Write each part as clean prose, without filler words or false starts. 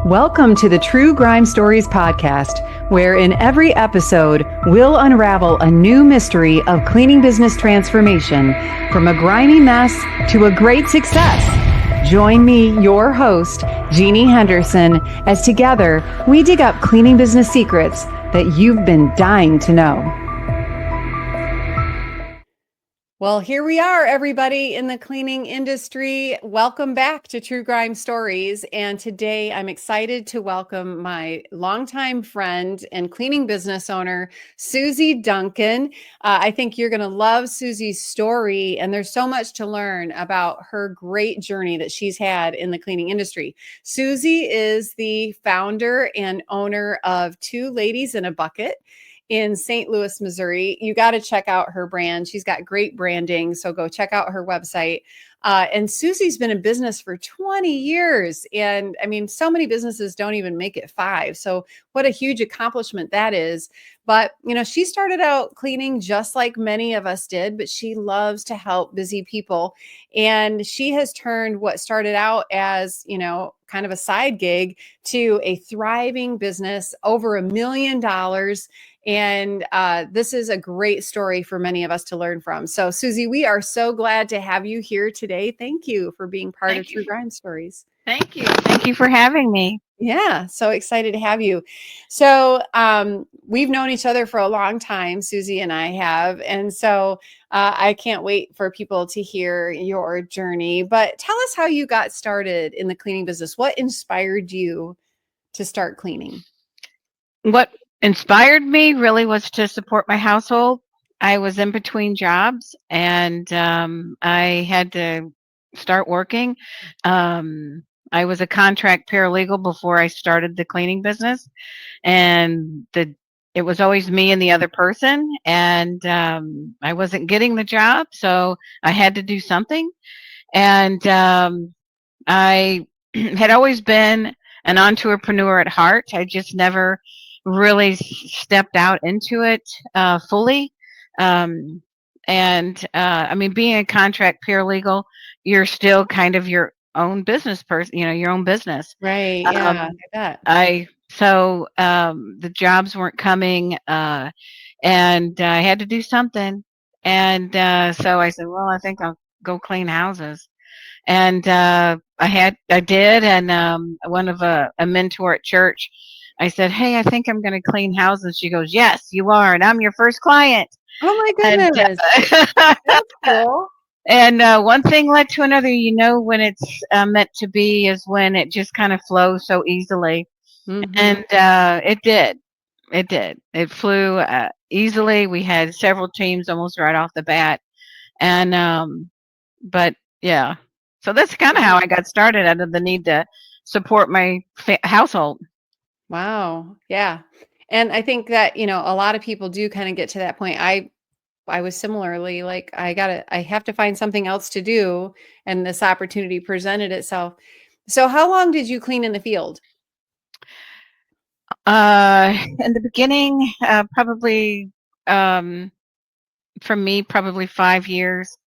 Welcome to the True Grime Stories podcast, where in every episode, we'll unravel a new mystery of cleaning business transformation from a grimy mess to a great success. Join me, your host, Jeannie Henderson, as together we dig up cleaning business secrets that you've been dying to know. Well, here we are, everybody in the cleaning industry. Welcome back to True Grime Stories. And today I'm excited to welcome my longtime friend and cleaning business owner, Susie Duncan. I think you're going to love Susie's story. And there's so much to learn about her great journey that she's had in the cleaning industry. Susie is the founder and owner of Two Ladies in a Bucket in St. Louis, Missouri. You got to check out her brand. She's got great branding. So go check out her website. And Susie's been in business for 20 years. And I mean, so many businesses don't even make it 5. So what a huge accomplishment that is. But, you know, she started out cleaning just like many of us did, but she loves to help busy people. And she has turned what started out as, you know, kind of a side gig to a thriving business, over $1 million. And this is a great story for many of us to learn from. So, Susie, we are so glad to have you here today. Thank you for being part of True Grime Stories. Thank you. Thank you for having me. Yeah, so excited to have you. So we've known each other for a long time, Susie and I have. And so I can't wait for people to hear your journey. But tell us how you got started in the cleaning business. What inspired you to start cleaning? What inspired me really was to support my household. I was in between jobs and I had to start working. I was a contract paralegal before I started the cleaning business, and it was always me and the other person, and I wasn't getting the job, so I had to do something. And I had always been an entrepreneur at heart. I just never really stepped out into it fully. I mean, being a contract paralegal, you're still kind of your own business person, your own business. Right. Yeah, I bet. The jobs weren't coming, and I had to do something. And so I said, well, I think I'll go clean houses. And I did. And one of a mentor at church, I said, hey, I think I'm going to clean houses. She goes, yes, you are. And I'm your first client. Oh my goodness. That's cool. And one thing led to another. When it's meant to be is when it just kind of flows so easily. Mm-hmm. And it did. It did. It flew easily. We had several teams almost right off the bat. And but yeah. So that's kind of how I got started, out of the need to support my household. Wow. Yeah. And I think that, a lot of people do kind of get to that point. I was similarly like, I have to find something else to do. And this opportunity presented itself. So how long did you clean in the field? In the beginning, probably, for me, probably 5 years.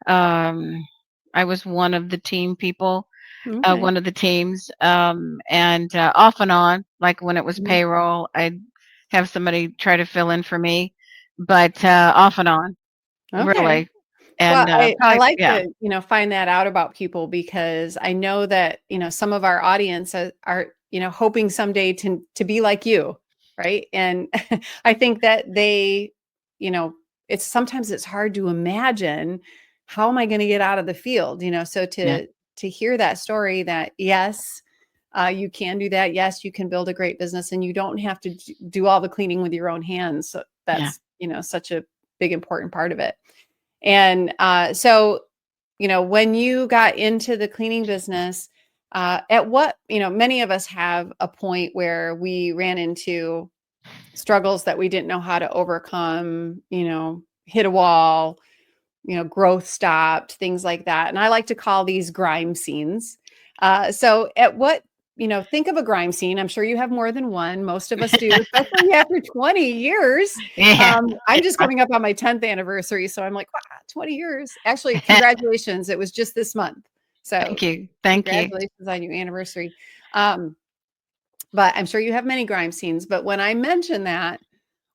I was one of the team people, Okay. one of the teams, and off and on, like when it was Mhm. payroll, I'd have somebody try to fill in for me, but off and on, Okay. really. Well, And I probably, like yeah, to, find that out about people, because I know that, some of our audience are, hoping someday to be like you. Right. And I think that they, you know, sometimes it's hard to imagine, how am I going to get out of the field? So yeah, to hear that story, that yes, you can do that. Yes, you can build a great business, and you don't have to do all the cleaning with your own hands. So yeah. that's, such a big, important part of it. And so, when you got into the cleaning business, at what, many of us have a point where we ran into struggles that we didn't know how to overcome, hit a wall, growth stopped, things like that. And I like to call these grime scenes. So at what, think of a grime scene. I'm sure you have more than one. Most of us do, especially after 20 years. Yeah. I'm just coming up on my 10th anniversary. So I'm like, wow, 20 years. Actually, congratulations. It was just this month. So Thank you. Thank you. congratulations on your anniversary. Um, but I'm sure you have many grime scenes. But when I mention that,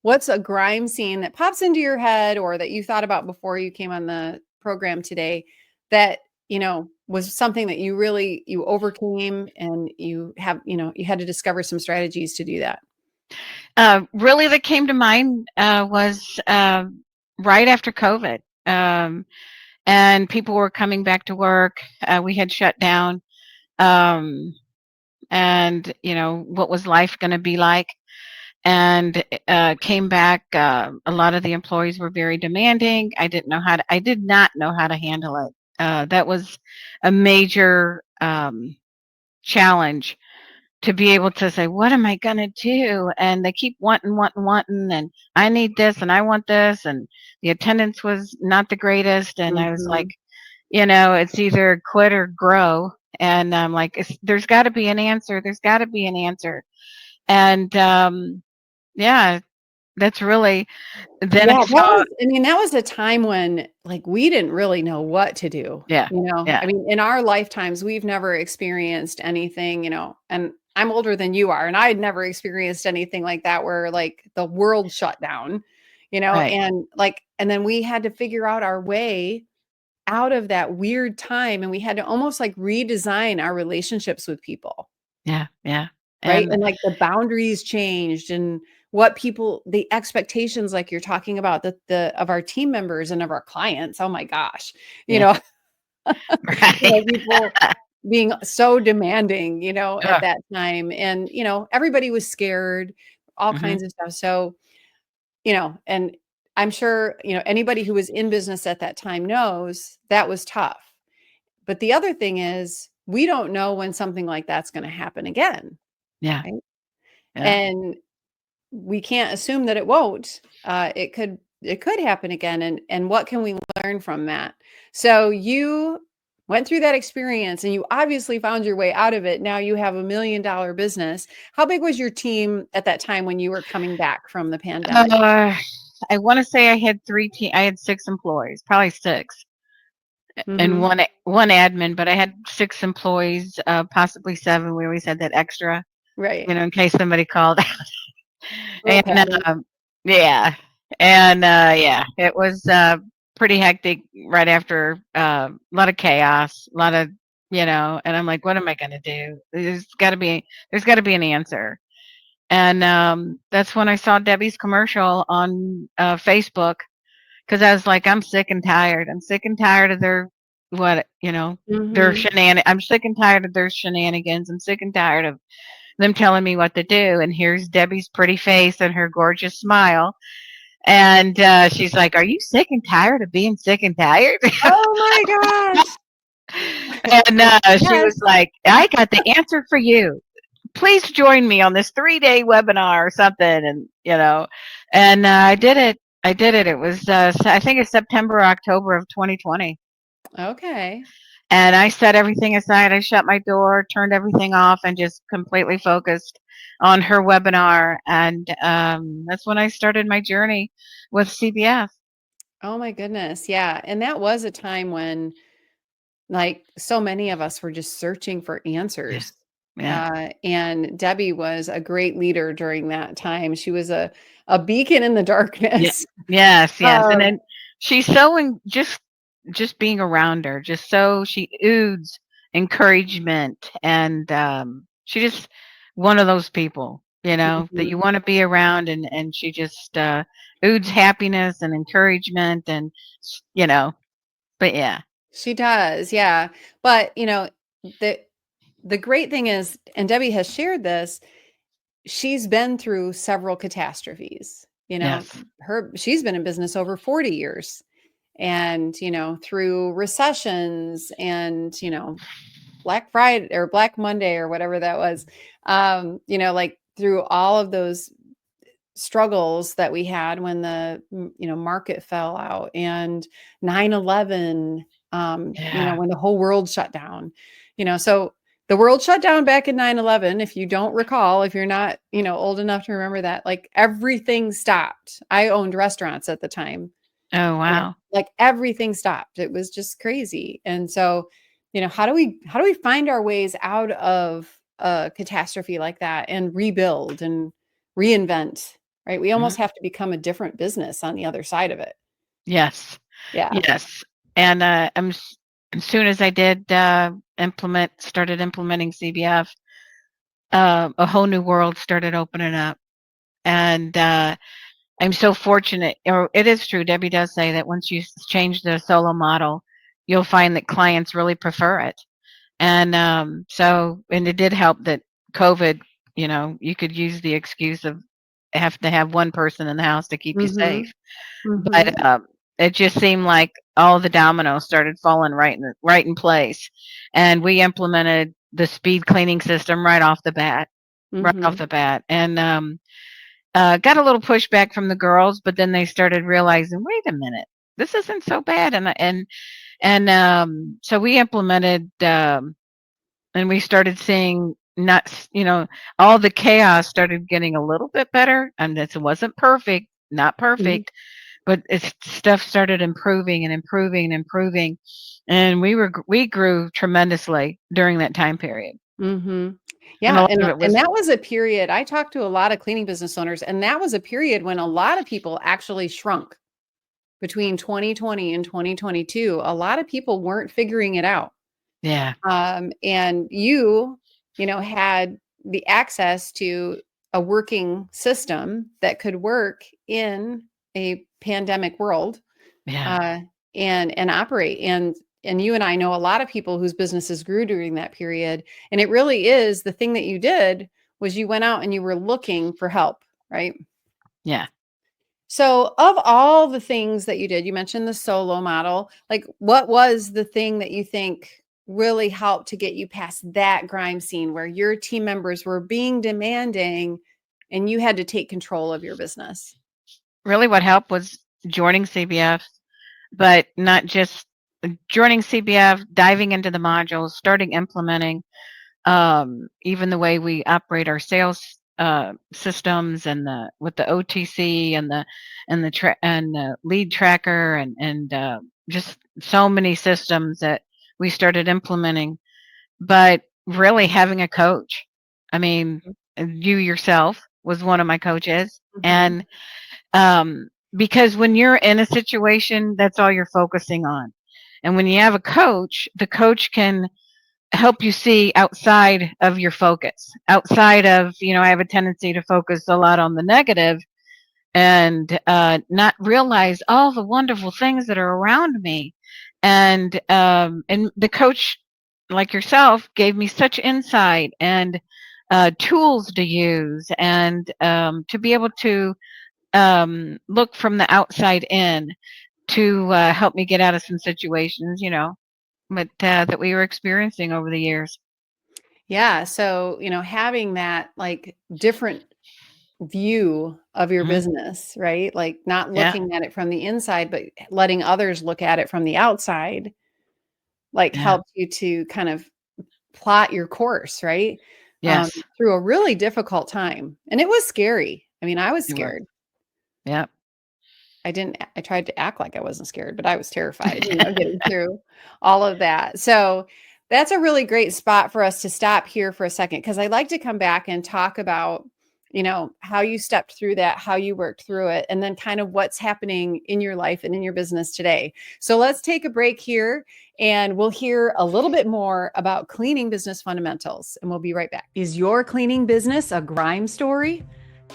what's a grime scene that pops into your head or that you thought about before you came on the program today that, was something that you overcame and you had to discover some strategies to do that? Really, that came to mind was right after COVID, and people were coming back to work. We had shut down, um, and what was life going to be like? And came back. A lot of the employees were very demanding. I did not know how to handle it. That was a major challenge to be able to say, what am I going to do? And they keep wanting, wanting, wanting, and I need this and I want this. And the attendance was not the greatest. And I was like, Mhm. it's either quit or grow. And I'm like, there's got to be an answer. There's got to be an answer. And yeah, that's really, then Yeah, I saw, that was a time when, like, we didn't really know what to do, yeah, yeah, in our lifetimes, we've never experienced anything, and I'm older than you are, and I had never experienced anything like that where, like, the world shut down, right. and, like, and then we had to figure out our way out of that weird time, and we had to almost, like, redesign our relationships with people. Yeah, yeah. Right? And And, like, the boundaries changed and the expectations, like you're talking about, the of our team members and of our clients, oh my gosh, you yeah, know, right. people being so demanding, at Ugh, that time, and, everybody was scared, all mhm, kinds of stuff, so, and I'm sure, anybody who was in business at that time knows that was tough, but the other thing is, we don't know when something like that's gonna happen again, yeah, right? yeah. And we can't assume that it won't. It could happen again, and what can we learn from that? So you went through that experience, and you obviously found your way out of it. Now you have $1 million business. How big was your team at that time when you were coming back from the pandemic? Uh, I wanna say I had 6 employees, probably 6, and Mhm. one admin, but I had 6 employees, possibly 7. We always had that extra, Right. in case somebody called. And, Okay. yeah, and, yeah, it was, pretty hectic right after, a lot of chaos, a lot of, and I'm like, "What am I gonna do? There's gotta be an answer." And, that's when I saw Debbie's commercial on, Facebook, because I was like, "I'm sick and tired. I'm sick and tired of their Mhm. I'm sick and tired of their shenanigans. I'm sick and tired of them telling me what to do." And here's Debbie's pretty face and her gorgeous smile. And she's like, "Are you sick and tired of being sick and tired?" Oh my gosh. And she Yes. was like, "I got the answer for you. Please join me on this 3-day webinar or something." And I did it. I did it. It was, I think it's September, October of 2020. Okay. And I set everything aside. I shut my door, turned everything off, and just completely focused on her webinar. And that's when I started my journey with CBF. Oh my goodness. Yeah, and that was a time when, like, so many of us were just searching for Yeah. answers. Yeah. And Debbie was a great leader during that time. She was a beacon in the Yeah. darkness. Yes, yes. And Um, then she's so just being around her, just so she oozes encouragement, and she just one of those people, that mhm. you want to be around, and she just oozes happiness and encouragement, and you know, but yeah. She does, yeah. But, the the great thing is, and Debbie has shared this, she's been through several catastrophes. Yes. She's been in business over 40 years. And, through recessions and, Black Friday or Black Monday or whatever that was, like through all of those struggles that we had when the market fell out, and 9/11, Yeah. when the whole world shut down, so the world shut down back in 9/11. If you don't recall, if you're not old enough to remember that, like, everything stopped. I owned restaurants at the time. Oh, Yeah. wow. Like, everything stopped. It was just crazy. And so, how do we find our ways out of a catastrophe like that and rebuild and reinvent, right? We almost Mhm. have to become a different business on the other side of it. Yes. Yeah. Yes. And, as soon as I did, started implementing CBF, a whole new world started opening up. And, I'm so fortunate, or it is true, Debbie does say that once you change the solo model, you'll find that clients really prefer it. And, and it did help that COVID, you could use the excuse of have to have one person in the house to keep you safe. Mhm. Mhm. But, it just seemed like all the dominoes started falling right in place, and we implemented the speed cleaning system right off Mhm. the bat, and, got a little pushback from the girls, but then they started realizing, "Wait a minute, this isn't so bad," so we implemented, and we started seeing not s all the chaos started getting a little bit better, and it wasn't perfect, not Mhm. perfect, but it's stuff started improving and improving and improving, and we grew tremendously during that time period, Mhm. and a Yeah, lot of it and was that was a period I talked to a lot of cleaning business owners, and that was a period when a lot of people actually shrunk between 2020 and 2022. A lot of people weren't figuring it out. yeah, And you had the access to a working system that could work in a pandemic world, yeah, uh, and operate. And you and I know a lot of people whose businesses grew during that period. And it really is the thing that you did was you went out and you were looking for help, right? yeah. So, of all the things that you did, you mentioned the solo model. Like, what was the thing that you think really helped to get you past that grime scene where your team members were being demanding and you had to take control of your business? Really what helped was joining CBF, but not just joining CBF, diving into the modules, starting implementing, even the way we operate our sales systems and the with the OTC and the lead tracker and just so many systems that we started implementing. But really having a coach. I mean, you yourself was one of my coaches, Mhm. and because when you're in a situation, that's all you're focusing on. And when you have a coach, the coach can help you see outside of your focus. Outside of, I have a tendency to focus a lot on the negative and not realize all the wonderful things that are around me. And the coach, like yourself, gave me such insight and tools to use and to be able to look from the outside in to help me get out of some situations, that we were experiencing over the years. Yeah. So, having that like different view of your Hmm. business, right? Like not Yeah. looking at it from the inside, but letting others look at it from the outside, like Yeah. helped you to kind of plot your course, right? Yes. Through a really difficult time. And it was scary. I mean, I was You were. scared. Yeah. I tried to act like I wasn't scared, but I was terrified, getting through all of that. So that's a really great spot for us to stop here for a second because I'd like to come back and talk about, how you stepped through that, how you worked through it, and then kind of what's happening in your life and in your business today. So let's take a break here and we'll hear a little bit more about cleaning business fundamentals, and we'll be right back. Is your cleaning business a grime story?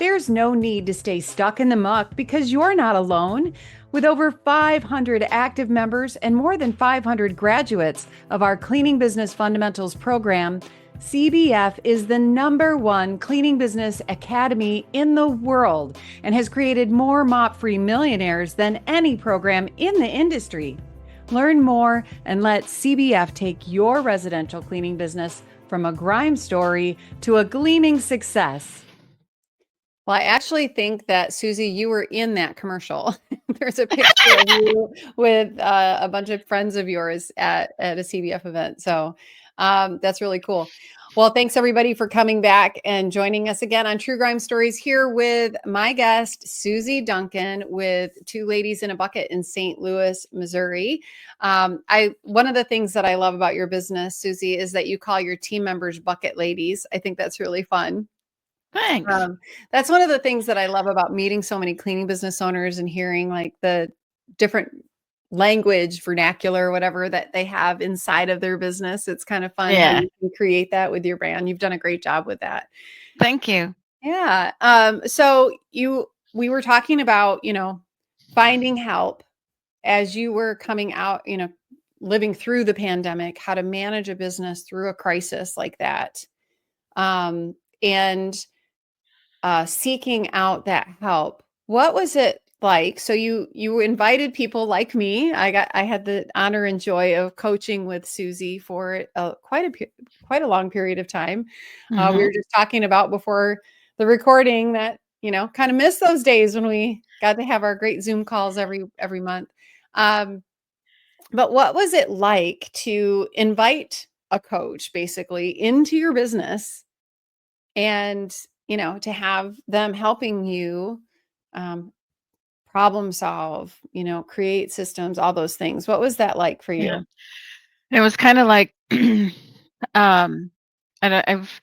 There's no need to stay stuck in the muck because you're not alone. With over 500 active members and more than 500 graduates of our Cleaning Business Fundamentals program, CBF is the #1 cleaning business academy in the world and has created more mop free millionaires than any program in the industry. Learn more and let CBF take your residential cleaning business from a grime story to a gleaming success. Well, I actually think that, Susie, you were in that commercial. There's a picture of you with a bunch of friends of yours at a CBF event. So that's really cool. Well, thanks everybody for coming back and joining us again on True Grime Stories here with my guest, Susie Duncan, with Two Ladies in a Bucket in St. Louis, Missouri. I One of the things that I love about your business, Susie, is that you call your team members bucket ladies. I think that's really fun. Thanks. Um, that's one of the things that I love about meeting so many cleaning business owners and hearing like the different language, vernacular, whatever that they have inside of their business. It's kind of fun how Yeah. you can create that with your brand. You've done a great job with that. Thank you. Yeah. We were talking about, finding help as you were coming out, living through the pandemic, how to manage a business through a crisis like that. And seeking out that help. What was it like? So you invited people like me. I had the honor and joy of coaching with Susie for quite a long period of time. We Hmm. were just talking about before the recording that kind of miss those days when we got to have our great Zoom calls every month. Um, but what was it like to invite a coach basically into your business and to have them helping you um, problem solve, create systems, all those things? What was that like for Yeah. you? It was kind of like, um, I've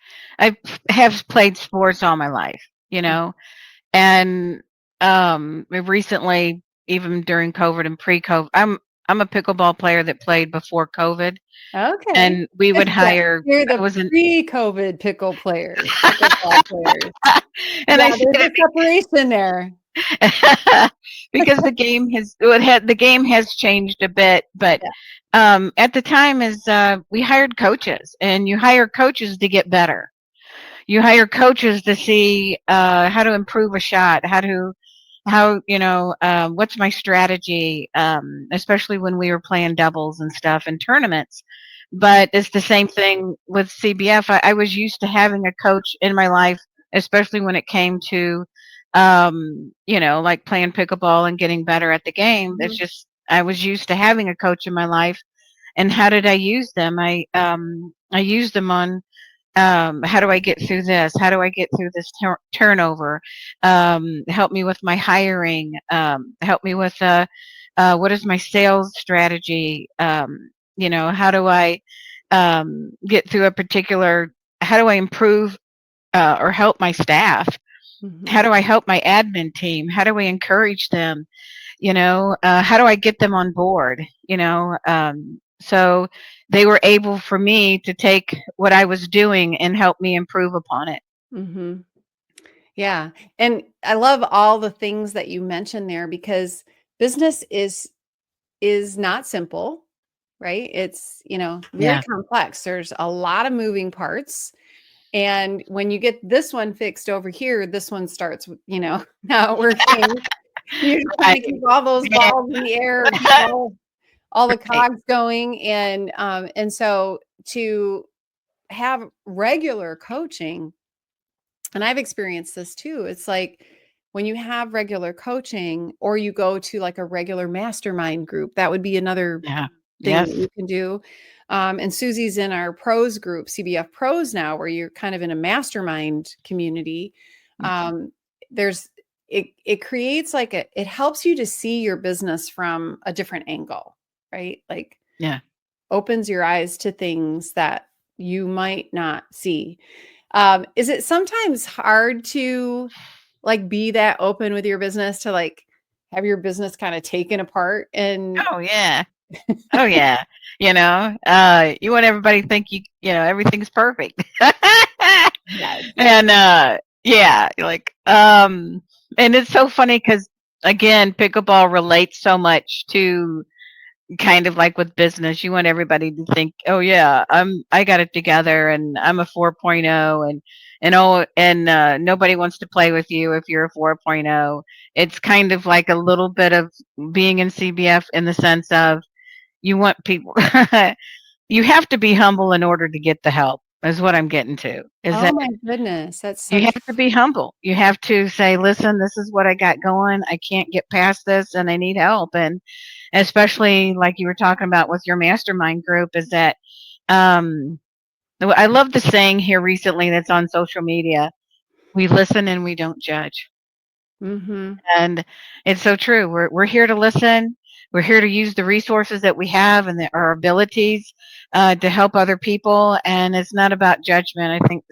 have played sports all my life, you Mm. know, and recently, even during COVID and pre-COVID, I'm a pickleball player that played before COVID, Okay. and we would hire. You're I the was in, pre-COVID pickleball players. and Yeah, I say there's that a separation there. because the game has changed a bit, but Yeah. at the time is we hired coaches, and you hire coaches to get better. You hire coaches to see how to improve a shot, what's my strategy, especially when we were playing doubles and stuff in tournaments. But it's the same thing with CBF. I was used to having a coach in my life, especially when it came to, like playing pickleball and getting better at the game. It's Mhm. just, I was used to having a coach in my life. And how did I use them? I used them on how do I get through this? How do I get through this turnover? Help me with my hiring. Help me with what is my sales strategy? How do I get through a particular? How do I improve or help my staff? How Mhm. do I help my admin team? How do I encourage them? How do I get them on board? So they were able for me to take what I was doing and help me improve upon it. Mhm. Yeah. And I love all the things that you mentioned there because business is not simple, right? It's, very Yeah. complex. There's a lot of moving parts. And when you get this one fixed over here, this one starts, not working. You're trying to Right. keep all those Yeah. balls in the air, keep all the Right. cogs going. And so to have regular coaching, and I've experienced this too. It's like when you have regular coaching or you go to like a regular mastermind group, that would be another Yeah. thing that Yes. you can do. And Susie's in our pros group, CBF Pros now, where you're kind of in a mastermind community. Mhm. Um, there's it creates like it helps you to see your business from a different angle, right? Like Yeah. opens your eyes to things that you might not see. Is it sometimes hard to like be that open with your business to like have your business kind of taken apart and Oh yeah. Oh yeah. You want everybody to think everything's perfect. yes. And yeah, like and it's so funny because again, pickleball relates so much to kind of like with business. You want everybody to think, oh yeah, I got it together and I'm a 4.0 and nobody wants to play with you if you're a 4.0. It's kind of like a little bit of being in CBF in the sense of you want people you have to be humble in order to get the help is what I'm getting to. Is Oh that my goodness, that's you such have to be humble. You have to say, listen, this is what I got going. I can't get past this and I need help. And especially like you were talking about with your mastermind group, is that um, I love the saying here recently that's on social media. We listen and we don't judge. Mm-hmm. And it's so true. We're here to listen. We're here to use the resources that we have and our abilities to help other people. And it's not about judgment. I think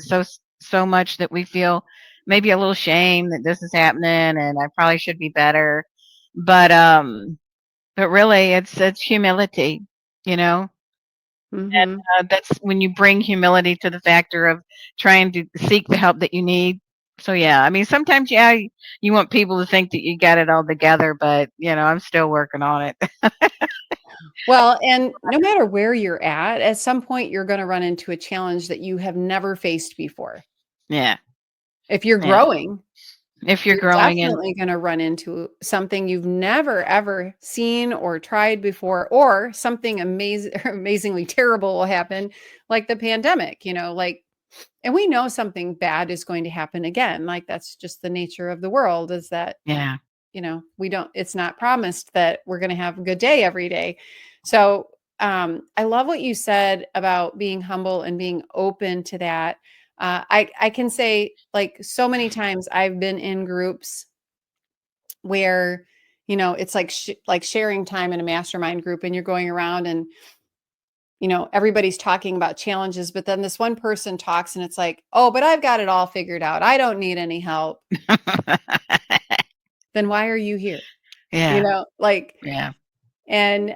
so much that we feel maybe a little shame that this is happening, and I probably should be better. But really, it's humility. You know, Mm-hmm. that's when you bring humility to the factor of trying to seek the help that you need. So yeah, I mean, sometimes yeah, you want people to think that you got it all together, but I'm still working on it. Well, and no matter where you're at some point you're going to run into a challenge that you have never faced before. Yeah, If you're yeah. growing, If you're you're growing in, definitely gonna run into something you've never, ever seen or tried before, or something amazingly terrible will happen, like the pandemic, like and we know something bad is going to happen again, like, that's just the nature of the world, is that, yeah, we don't it's not promised that we're gonna have a good day every day. So, I love what you said about being humble and being open to that. I can say, like, so many times I've been in groups where, it's like like sharing time in a mastermind group, and you're going around and, everybody's talking about challenges, but then this one person talks and it's like, "Oh, but I've got it all figured out. I don't need any help." Then why are you here? yeah, Like, yeah, and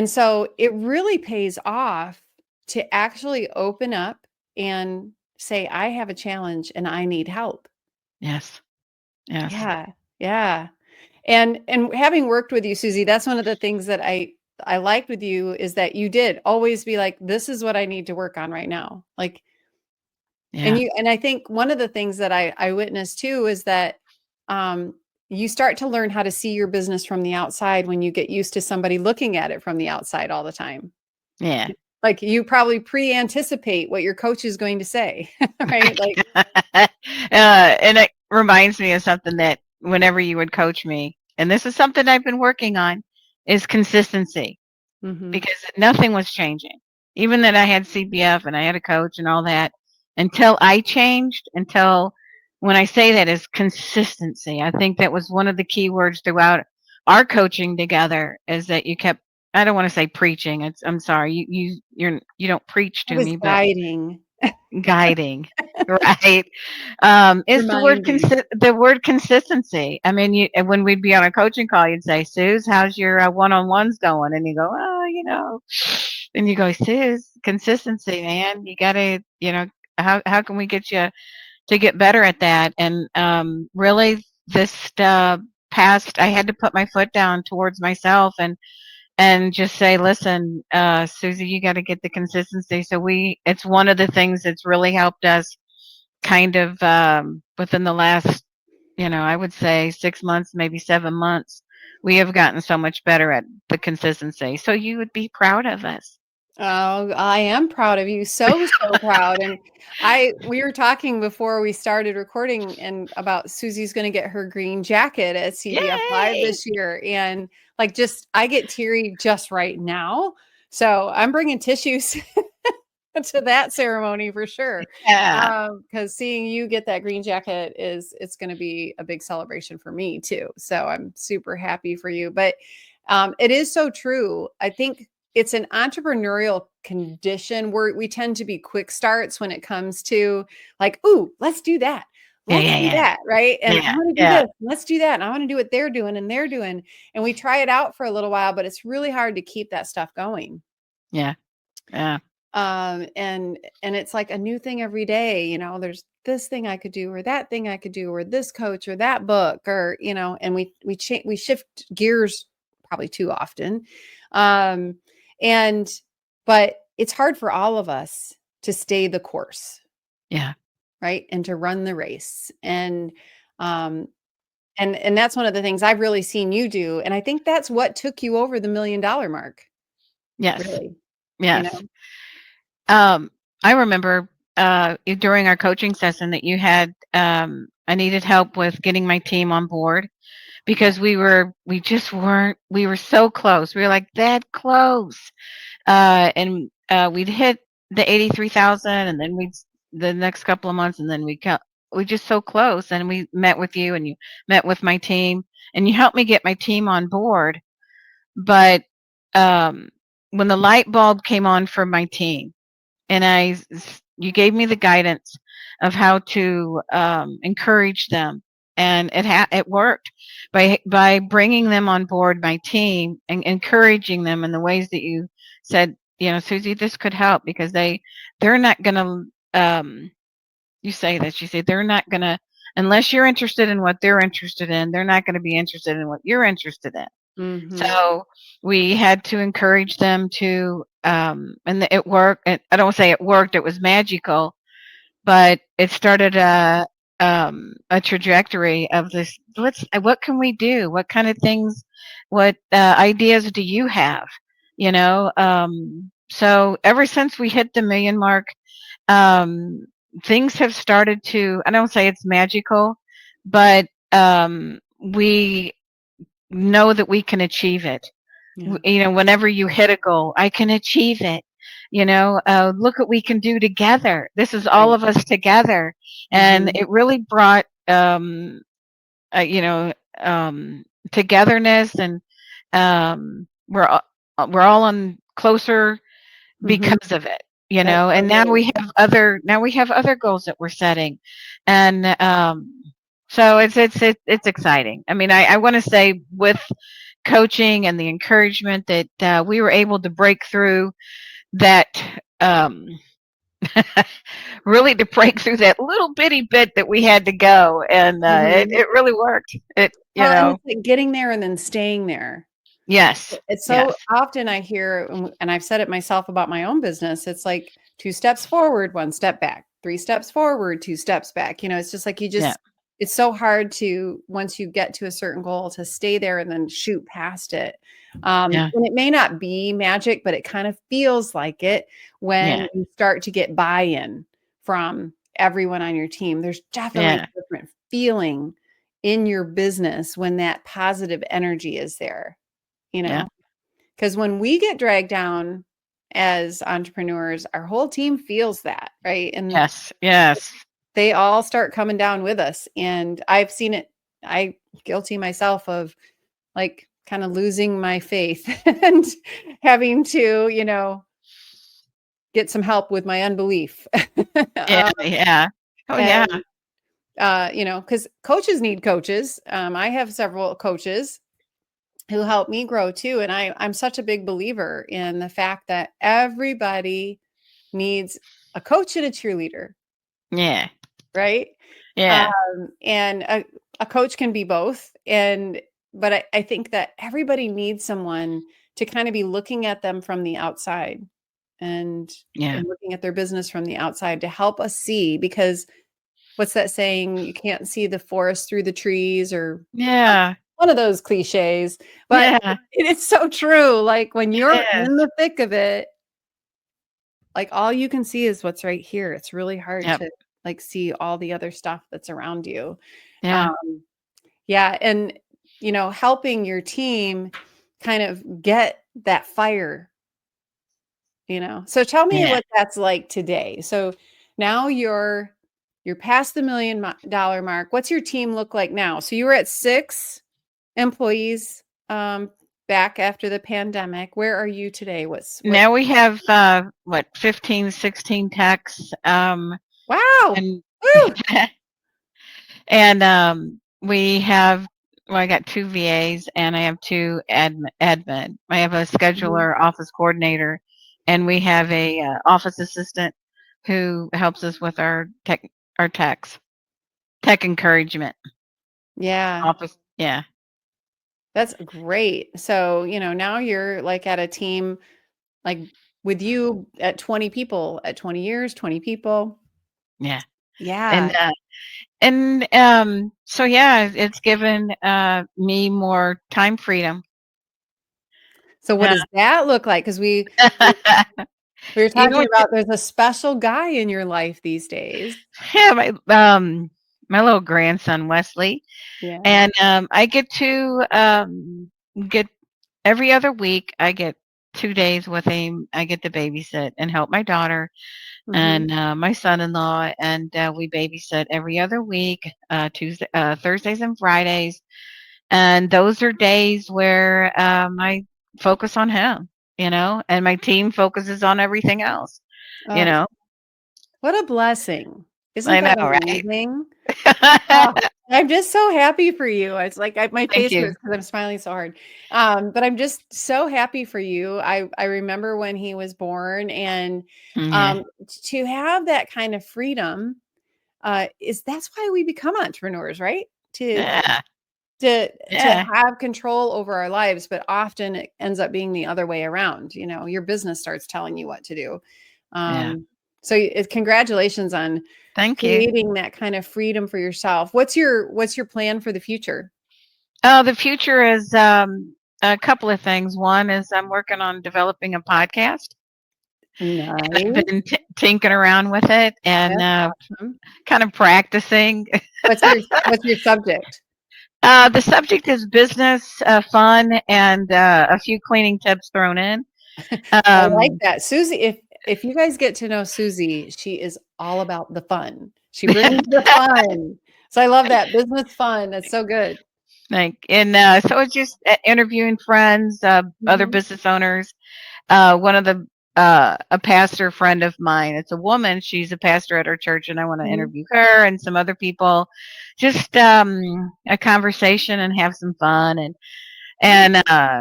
so it really pays off to actually open up and say, "I have a challenge and I need help." yes, yes, Yeah. Yeah. And having worked with you, Susie, that's one of the things that I liked with you, is that you did always be like, "This is what I need to work on right now." Like, yeah, and I think one of the things that I witnessed too is that um you start to learn how to see your business from the outside when you get used to somebody looking at it from the outside all the time. yeah. Like, you probably pre-anticipate what your coach is going to say, right? Like, And it reminds me of something that whenever you would coach me, and this is something I've been working on, is consistency. mhm. Because nothing was changing. Even that I had CPF and I had a coach and all that, until I changed, until when I say that is consistency. I think that was one of the key words throughout our coaching together, is that you kept, I don't want to say preaching. I'm sorry. You don't preach I to was me, but guiding, guiding, right? Is reminding. the word consistency. I mean, when we'd be on a coaching call, you'd say, "Suze, how's your one-on-ones going?" And you go, "Oh, and you go, "Suze, consistency, man. You gotta, how can we get you to get better at that?" And really, this past, I had to put my foot down towards myself and just say, listen, Susie, you got to get the consistency. So it's one of the things that's really helped us kind of within the last, I would say 6 months, maybe 7 months, we have gotten so much better at the consistency. So you would be proud of us. Oh, I am proud of you. So, so proud. And we were talking before we started recording and about Susie's going to get her green jacket at CBF Live Yay! this year. And like, I get teary just right now. So I'm bringing tissues to that ceremony for sure. Yeah, Because seeing you get that green jacket it's going to be a big celebration for me too. So I'm super happy for you. But it is so true. I think it's an entrepreneurial condition where we tend to be quick starts when it comes to, like, "Ooh, let's do that. yeah, Let's yeah, do yeah, that." Right. And I yeah, want to do yeah, this. Let's do that. And I want to do what they're doing and they're doing. And we try it out for a little while, but it's really hard to keep that stuff going. yeah, yeah, And it's like a new thing every day. There's this thing I could do, or that thing I could do, or this coach, or that book, or and we shift gears probably too often. um and but it's hard for all of us to stay the course, yeah, right, and to run the race. Um and that's one of the things I've really seen you do, and I think that's what took you over the $1 million mark, yes, really. you yes. know I remember during our coaching session that you had, I needed help with getting my team on board yeah. because we just weren't, we were so close. We were like that close. And we'd hit the 83,000, and then the next couple of months, and then we just so close, and we met with you, and you met with my team, and you helped me get my team on board. But um, when the light bulb came on for my team, and you gave me the guidance of how to encourage them, and it worked by bringing them on board my team and encouraging them in the ways that you said, Susie, this could help, because they're not gonna you say this, you say they're not gonna, unless you're interested in what they're interested in, they're not going to be interested in what you're interested in. Mm-hmm. So we had to encourage them to, it worked. I don't say it worked; it was magical, but it started a trajectory of this. What can we do? What kind of things? What ideas do you have? So ever since we hit the million mark, um, things have started to. I don't say it's magical, but we know that we can achieve it. Yeah. Whenever you hit a goal, I can achieve it. Look what we can do together. This is all Right. of us together. And Mm-hmm. it really brought, uh, you know, togetherness, and we're all on closer Mm-hmm. because of it. That's so And great. now we have other goals that we're setting, and so it's exciting. I mean, I want to say, with coaching and the encouragement, that we were able to break through that, um, really to break through that little bitty bit that we had to go, and Mm-hmm. it really worked. Well, and it's like getting there and then staying there. Yes, It's yes, so often I hear, and I've said it myself about my own business, it's like 2 steps forward, 1 step back, 3 steps forward, 2 steps back. It's just like yeah, it's so hard to, once you get to a certain goal, to stay there and then shoot past it. yeah, And it may not be magic, but it kind of feels like it when yeah, you start to get buy-in from everyone on your team. There's definitely yeah, a different feeling in your business when that positive energy is there, you yeah, know? Because when we get dragged down as entrepreneurs, our whole team feels that, right? And yes, yes, they all start coming down with us. And I've seen it, I guilty myself of like kind of losing my faith and having to, get some help with my unbelief. yeah, um, yeah. Oh yeah, and because coaches need coaches. I have several coaches who helped me grow too. And I'm such a big believer in the fact that everybody needs a coach and a cheerleader, yeah, right? yeah, And a coach can be both. But I think that everybody needs someone to kind of be looking at them from the outside and yeah, and looking at their business from the outside to help us see, because what's that saying? You can't see the forest through the trees, or yeah, one of those cliches, but yeah. it's so true. Like when It you're is. in the thick of it, like all you can see is what's right here. It's really hard Yep. to like see all the other stuff that's around you. Yeah. Um, yeah, and helping your team kind of get that fire. So tell me Yeah. what that's like today. So now you're past the $1 million mark. What's your team look like now? So you were at 6 employees back after the pandemic. Where are you today? What? Now we have 15, 16 techs, Wow. and Woo! and we have, well, I got 2 VAs, and I have 2 admin. I have a Mhm. scheduler, office coordinator, and we have a office assistant who helps us with our tech encouragement. Yeah, Office. Yeah. that's great. So, now you're like at a team, like with you at 20 people, at 20 years, 20 people. Yeah. Yeah. And so yeah, it's given me more time freedom. So what Uh, does that look like? Because we were you know, talking about there's a special guy in your life these days. yeah, my little grandson Wesley, Yeah. and I get to get every other week. I get 2 days with him. I get to babysit and help my daughter Mm-hmm. and my son-in-law, and we babysit every other week, Thursdays and Fridays. And those are days where I focus on him, and my team focuses on everything else, you Oh, know. what a blessing. Isn't I know, that right? amazing? Oh, I'm just so happy for you. It's like my Thank face you. hurts because I'm smiling so hard. But I'm just so happy for you. I remember when he was born, and Yeah, to have that kind of freedom is that's why we become entrepreneurs, right? To yeah, to yeah, have control over our lives, but often it ends up being the other way around. Your business starts telling you what to do. yeah. So congratulations on Thank you. creating that kind of freedom for yourself. What's your plan for the future? The future is a couple of things. One is I'm working on developing a podcast. I've Nice. been tinkering around with it and That's awesome. kind of practicing. What's your subject? The subject is business, fun, and a few cleaning tips thrown in. I like Um, that. Susie, if you guys get to know Susie, she is all about the fun. She brings the fun. So I love that. Business fun. That's so good. so it's just interviewing friends, other Mhm. business owners. One of the a pastor friend of mine. It's a woman. She's a pastor at her church, and I want to Mhm. interview her and some other people. Just a conversation and have some fun and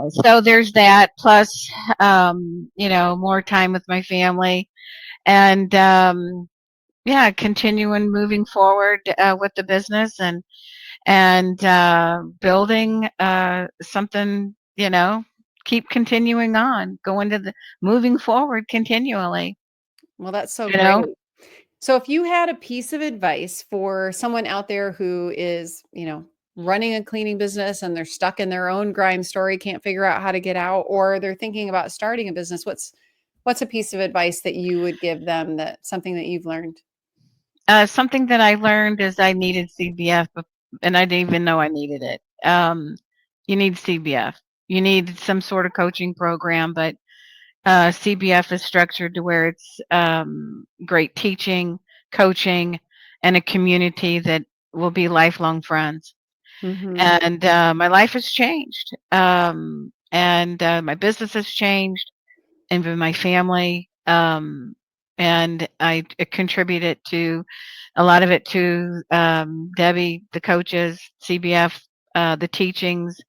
so there's that. Plus, more time with my family and yeah, continuing moving forward with the business and building something, keep continuing on, going to the moving forward continually, Well, that's so you great. know. So if you had a piece of advice for someone out there who is, running a cleaning business and they're stuck in their own grime story, can't figure out how to get out, or they're thinking about starting a business, what's a piece of advice that you would give them, that something that you've learned? Something that I learned is I needed CBF, and I didn't even know I needed it. You need CBF. You need some sort of coaching program, but CBF is structured to where it's great teaching, coaching, and a community that will be lifelong friends. Mhm. And my life has changed, and my business has changed, and with my family. And I contributed to a lot of it to Debbie, the coaches, CBF, the teachings,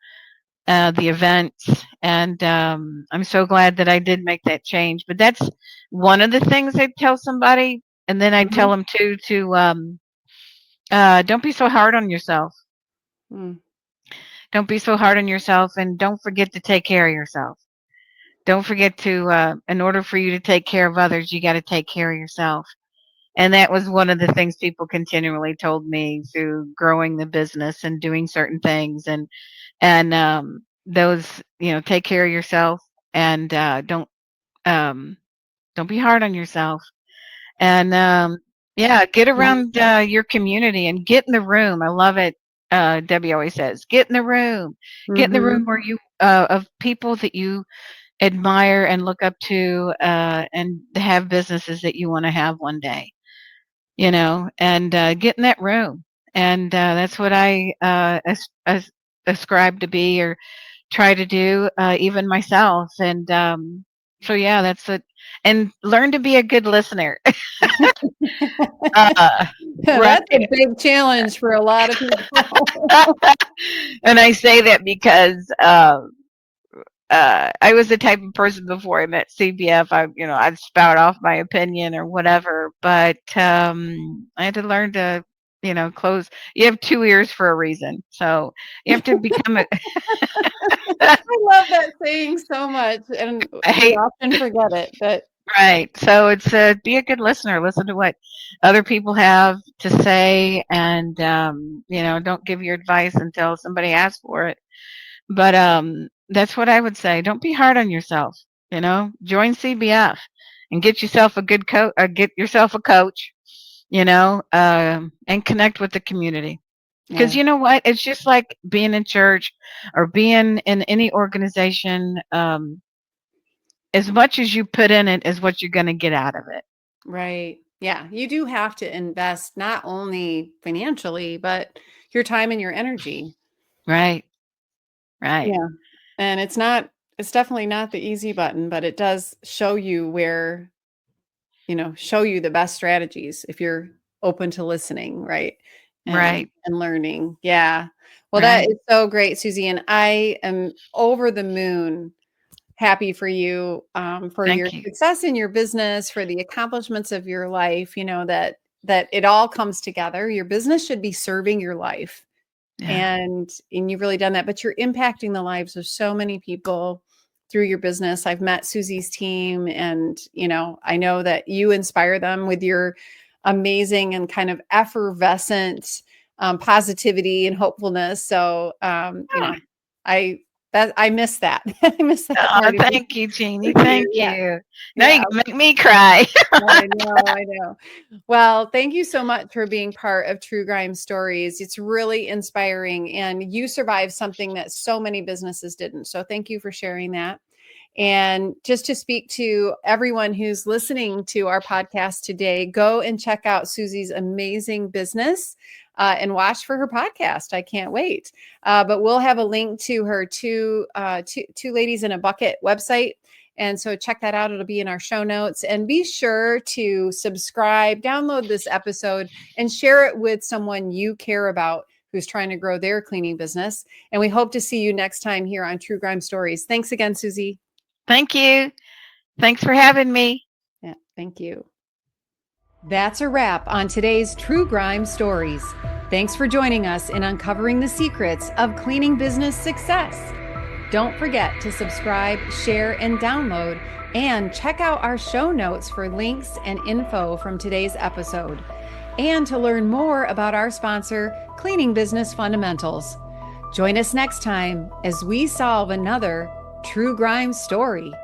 the events, and I'm so glad that I did make that change. But that's one of the things I'd tell somebody, and then I'd tell Mhm. them too to don't be so hard on yourself. Mm. Don't be so hard on yourself, and don't forget to take care of yourself. Don't forget to, in order for you to take care of others, you got to take care of yourself. And that was one of the things people continually told me through growing the business and doing certain things, and those, take care of yourself and um, don't be hard on yourself. And yeah, get around your community and get in the room. I love it. Debbie always says, get in the Mhm. room where you of people that you admire and look up to, and have businesses that you want to have one day, and get in that room. And that's what I ascribe to be or try to do, even myself. And so, yeah, that's it. And learn to be a good listener. uh, right. That's a big challenge for a lot of people. And I say that because I was the type of person before I met CBF. I'd spout off my opinion or whatever, but I had to learn to, close. You have two ears for a reason, so you have to become a. I love that saying so much, and I we hate often forget it, but right. So it's be a good listener. Listen to what other people have to say, and don't give your advice until somebody asks for it. But that's what I would say. Don't be hard on yourself. Join CBF and get yourself a good coach. Get yourself a coach. And connect with the community. Because yeah. you know what? It's just like being in church or being in any organization. as much as you put in it is what you're going to get out of it. Right. Yeah. You do have to invest not only financially, but your time and your energy. Right. Right. Yeah. And it's definitely not the easy button, but it does show you where, show you the best strategies if you're open to listening, right? Right. And learning. Yeah. Well, that Right. is so great, Susie. And I am over the moon happy for you, for your Thank you. success in your business, for the accomplishments of your life, that it all comes together. Your business should be serving your life. Yeah. And you've really done that, but you're impacting the lives of so many people through your business. I've met Susie's team, and I know that you inspire them with your amazing and kind of effervescent positivity and hopefulness. So Oh, I I miss that. I miss that oh, part of thank you, Jeannie. you. Thank Yeah. you. Now Yeah. you can make me cry. I know, I know. Well, thank you so much for being part of True Grime Stories. It's really inspiring, and you survived something that so many businesses didn't. So thank you for sharing that. And just to speak to everyone who's listening to our podcast today, go and check out Susie's amazing business and watch for her podcast. I can't wait. But we'll have a link to her two ladies in a bucket website. And so check that out. It'll be in our show notes. And be sure to subscribe, download this episode, and share it with someone you care about who's trying to grow their cleaning business. And we hope to see you next time here on True Grime Stories. Thanks again, Susie. Thank you. Thanks for having me. Yeah, thank you. That's a wrap on today's True Grime Stories. Thanks for joining us in uncovering the secrets of cleaning business success. Don't forget to subscribe, share, and download, and check out our show notes for links and info from today's episode, and to learn more about our sponsor, Cleaning Business Fundamentals. Join us next time as we solve another True Grime story.